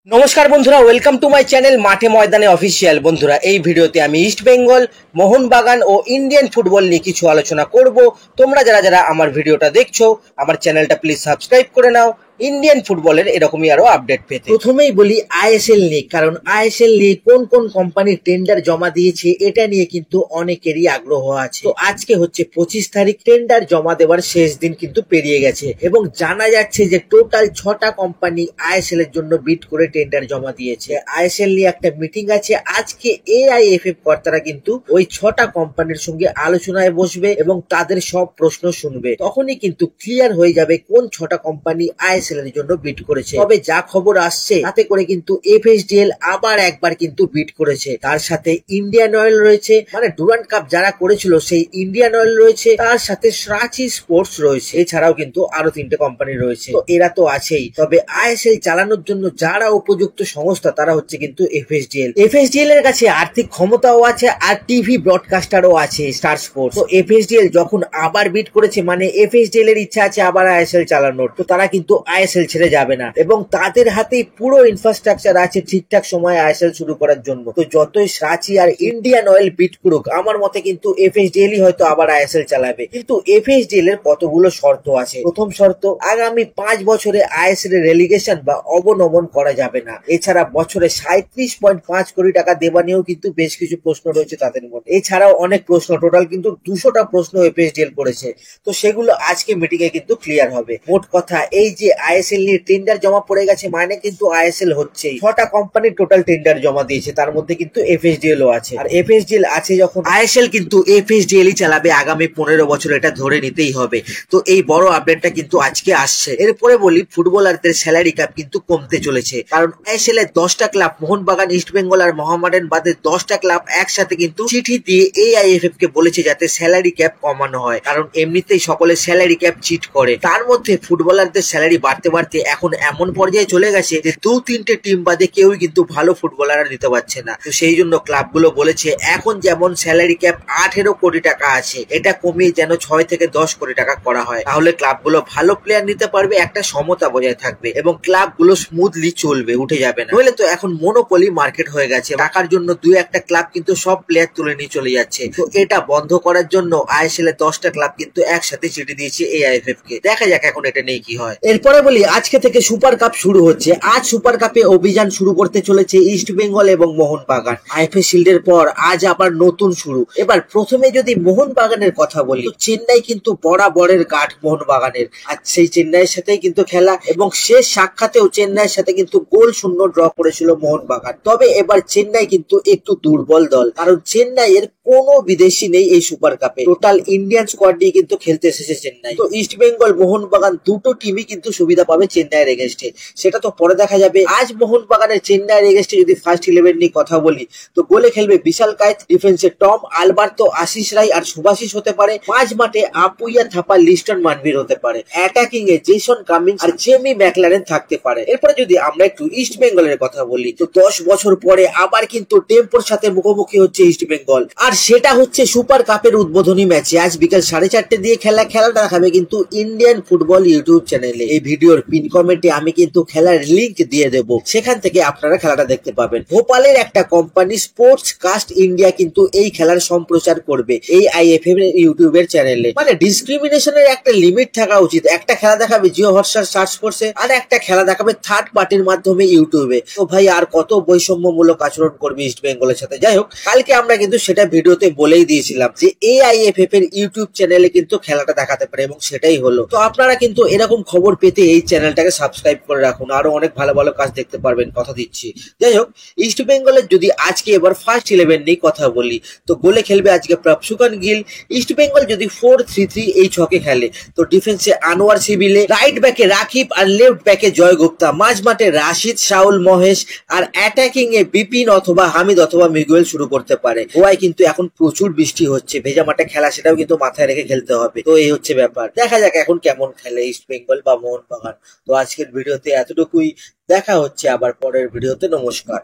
নমস্কার বন্ধুরা, welcome to my channel মাঠে ময়দানে অফিসিয়াল। বন্ধুরা, এই ভিডিওতে আমি ইস্ট বেঙ্গল, মোহনবাগান ও ইন্ডিয়ান ফুটবল নিয়ে কিছু আলোচনা করব। তোমরা যারা যারা আমার ভিডিওটা দেখছো, আমার চ্যানেলটা প্লিজ সাবস্ক্রাইব করে নাও ইন্ডিয়ান ফুটবলের এরকমই আরো আপডেট পেতে। প্রথমেই বলি আইএসএল নিয়ে, কারণ আইএসএল নিয়ে কোন কোন কোম্পানির টেন্ডার জমা দিয়েছে এটা নিয়ে কিন্তু অনেকেরই আগ্রহ আছে। তো আজকে হচ্ছে 25 তারিখ, টেন্ডার জমা দেওয়ার শেষ দিন কিন্তু পেরিয়ে গেছে এবং জানা যাচ্ছে যে টোটাল 6টা কোম্পানি আইএসএল এর জন্য বিড করে টেন্ডার জমা দিয়েছে। আইএসএল নিয়ে একটা মিটিং আছে আজকে, এআইএফএফ কর্তারা কিন্তু ওই 6টা কোম্পানির সঙ্গে আলোচনায় বসবে এবং তাদের সব প্রশ্ন শুনবে। তখনই কিন্তু ক্লিয়ার হয়ে যাবে কোন 6টা কোম্পানি আইএসএল এর জন্য বিড করেছে। তবে যা খবর আসছে তাতে করে কিন্তু এফএসডিএল আবার একবার কিন্তু বিড করেছে। তার সাথে ইন্ডিয়ান অয়েল রয়েছে, মানে ডুরান্ড কাপ যারা করেছিল সেই ইন্ডিয়ান অয়েল রয়েছে, তার সাথে সাঁচি স্পোর্টস রয়েছে। এছাড়াও কিন্তু আরো 3টে কোম্পানি রয়েছে। তো এরা তো আছেই, তবে আইএসএল চালানোর জন্য যারা উপযুক্ত সংস্থা তারা হচ্ছে কিন্তু এফএসডিএল। এফএসডিএল এর কাছে আর্থিক ক্ষমতাও আছে আর টিভি ব্রডকাস্টারও আছে, স্টার স্পোর্টস। তো এফএসডিএল যখন আবার বিড করেছে মানে এফএসডিএল এর ইচ্ছা আছে আবার আইএসএল চালানোর। তো তারা কিন্তু আইএসএল ছেড়ে যাবে না এবং তাদের হাতেই পুরো ইনফ্রাস্ট্রাকচার আছে ঠিকঠাক সময় আইএসএল শুরু করার জন্য। তো যতই সাঁচি আর ইন্ডিয়ান অয়েল বিট করুক, আমার মতে কিন্তু এফএসডিএল হয়তো আবার আইএসএল চালাবে। কিন্তু এফএসডিএল এর কতগুলো শর্ত আছে। প্রথম শর্ত, আগামী 5 বছরে আইএসএল এর রেলিগেশন বা অবনমন করা যাবে না। এছাড়া বছরে 37.5 কোটি টাকা দেওয়া নিয়েও কিন্তু বেশ কিছু প্রশ্ন রয়েছে তাদের মধ্যে। এছাড়াও অনেক প্রশ্ন, টোটাল কিন্তু 200টা প্রশ্ন এফএসডিএল করেছে। তো সেগুলো আজকে মিটিং এ কিন্তু ক্লিয়ার হবে। মোট কথা এই যে আইএসএল নিয়ে টেন্ডার জমা পড়ে গেছে মানে কিন্তু আইএসএল হচ্ছেই। 6টা কোম্পানি টোটাল টেন্ডার জমা দিয়েছে, তার মধ্যে কিন্তু এফএসডিএল ও আছে। আর এফএসডিএল আছে যখন, আইএসএল কিন্তু এফএসডিএল চালাবে আগামী 15 বছর, এটা ধরে নিতেই হবে। তো এই বড় আপডেটটা কিন্তু আজকে আসছে। এরপরে বলি ফুটবলারদের স্যালারি ক্যাপ কিন্তু কমতে চলেছে, কারণ আইএসএল এর 10টা ক্লাব, মোহনবাগান, ইস্ট বেঙ্গল আর মোহামেডান বাদে 10টা ক্লাব একসাথে কিন্তু চিঠি দিয়ে এআইএফএফ কে বলেছে যাতে স্যালারি ক্যাপ কমানো হয়, কারণ এমনিতেই সকলে স্যালারি ক্যাপ চিট করে। তার মধ্যে ফুটবলারদের স্যালারি বাড়তে বাড়তে এখন এমন পর্যায়ে চলে গেছে যে 2-3টে টিম বাদে কেউই কিন্তু ভালো ফুটবলার দিতে পারছে না। তো সেই জন্য ক্লাবগুলো বলেছে এখন যেমন স্যালারি ক্যাপ 18 কোটি টাকা আছে, এটা কমিয়ে যেন 6 থেকে 10 কোটি টাকা করা হয়। তাহলে ক্লাবগুলো ভালো প্লেয়ার নিতে পারবে, একটা সমতা বজায় থাকবে এবং ক্লাবগুলো স্মুথলি চলবে, উঠে যাবে না। নইলে তো এখন মনোপলি মার্কেট হয়ে গেছে, টাকার জন্য 2-1টা ক্লাব কিন্তু সব প্লেয়ার তুলে নিয়ে চলে যাচ্ছে। তো এটা বন্ধ করার জন্য আইএসএল এর 10টা ক্লাব কিন্তু একসাথে চিঠি দিয়েছে এআইএফএফ কে। দেখা যাক এখন এটা নিয়ে কি হয়। এরপরে বলি আজকে থেকে সুপার কাপ শুরু হচ্ছে। আজ সুপার কাপে অভিযান শুরু করতে চলেছে ইস্ট বেঙ্গল এবং মোহনবাগান। আইএফএ শিল্ডের পর আজ আবার নতুন শুরু। এবার প্রথমে যদি মোহনবাগানের কথা বলি, চেন্নাই কিন্তু বরাবরের গাঠ মোহনবাগানের, আর সেই চেন্নাইয়ের সাথেই কিন্তু খেলা এবং শেষ সাক্ষাতেও চেন্নাইয়ের সাথে কিন্তু গোল শূন্য ড্র করেছিল মোহনবাগান। তবে এবার চেন্নাই কিন্তু একটু দুর্বল দল, কারণ চেন্নাইয়ের কোনো বিদেশি নেই এই সুপার কাপে। টোটাল ইন্ডিয়ান স্কোয়াড নিয়ে কিন্তু খেলতে এসেছে চেন্নাই। তো ইস্ট বেঙ্গল মোহনবাগান দুটো টিমই কিন্তু সুবিধা পাবে চেন্নাইয়ের এগেস্টে, সেটা তো পরে দেখা যাবে। আজ মোহনবাগানের চেন্নাইয়ের এগেস্টে যদি ফার্স্ট 11 নিয়ে কথা বলি, তো গোলে খেলবে বিশাল কায়েত, ডিফেন্সে টম, আলবার্তো, আশিস রায় আর সুভাশিস হতে পারে। মাঝ মাঠে আপুইয়া থাপা, লিস্টন মানভীর হতে পারে। অ্যাটাকিং এ জেসন কামিন্স আর জেমি ম্যাকলারেন থাকতে পারে। এরপরে যদি আমরা একটু ইস্ট বেঙ্গলের কথা বলি, তো 10 বছর পরে আবার কিন্তু টেম্পোর সাথে মুখোমুখি হচ্ছে ইস্ট বেঙ্গল, আর সেটা হচ্ছে সুপার কাপের উদ্বোধনী ম্যাচে। আজ বিকাল 4:30 দিয়ে খেলাটা দেখাবে কিন্তু ইন্ডিয়ান ফুটবল ইউটিউব চ্যানেলে। এই ভিডিওর পিন কমেন্টে আমি কিন্তু খেলার লিংক দিয়ে দেব, সেখান থেকে আপনারা খেলাটা দেখতে পাবেন। ভোপালের একটা কোম্পানি স্পোর্টস কাস্ট ইন্ডিয়া কিন্তু এই খেলার সম্প্রচার করবে এই আইএফএফ ইউটিউবের চ্যানেলে। মানে ডিসক্রিমিনেশনের একটা লিমিট থাকা উচিত। একটা খেলা দেখাবে জিও হটস্টার সার্চ স্পোর্টসে, আর একটা খেলা দেখাবে থার্ড পার্টির মাধ্যমে ইউটিউবে। তো ভাই আর কত বৈষম্যমূলক আচরণ করবে ইস্ট বেঙ্গলের সাথে। যাই হোক, কালকে আমরা কিন্তু সেটা ভিডিওতে বলেই দিয়েছিলাম যে এআইএফএফ এর ইউটিউব চ্যানেলে কিন্তু খেলাটা দেখাতে পারে এবং সেটাই হলো। তো আপনারা কিন্তু এরকম খবর পেতে এই চ্যানেলটাকে সাবস্ক্রাইব করে রাখুন, আরো অনেক ভালো ভালো কাজ দেখতে পারবেন, কথা দিচ্ছি। যাই হোক, ইস্ট বেঙ্গলের যদি আজকে এবার ফার্স্ট 11 নিয়ে কথা বলি, তো গোলে খেলবে আজকে প্রভসুকান গিল। ইস্ট বেঙ্গল যদি 4-3-3 এই ছকে খেলে, তো ডিফেন্সে আনোয়ার সিবিলে, রাইট ব্যাকে রাকিব আর লেফট ব্যাকে জয় গুপ্তা, মাঝ মাঠে রাশিদ, শাউল, মহেশ, আর অ্যাটাকিং এ বিপিন অথবা হামিদ অথবা মিগুয়েল শুরু করতে পারে। গোয়ায় কিন্তু এখন প্রচুর বৃষ্টি হচ্ছে, ভেজা মাঠে খেলা, সেটাও কিন্তু মাথায় রেখে খেলতে হবে। তো এই হচ্ছে ব্যাপার, দেখা যাক এখন কেমন খেলে ইস্ট বেঙ্গল বা মোহনবাগান। তো আজকের ভিডিওতে এতটুকুই, দেখা হচ্ছে আবার পরের ভিডিওতে। নমস্কার।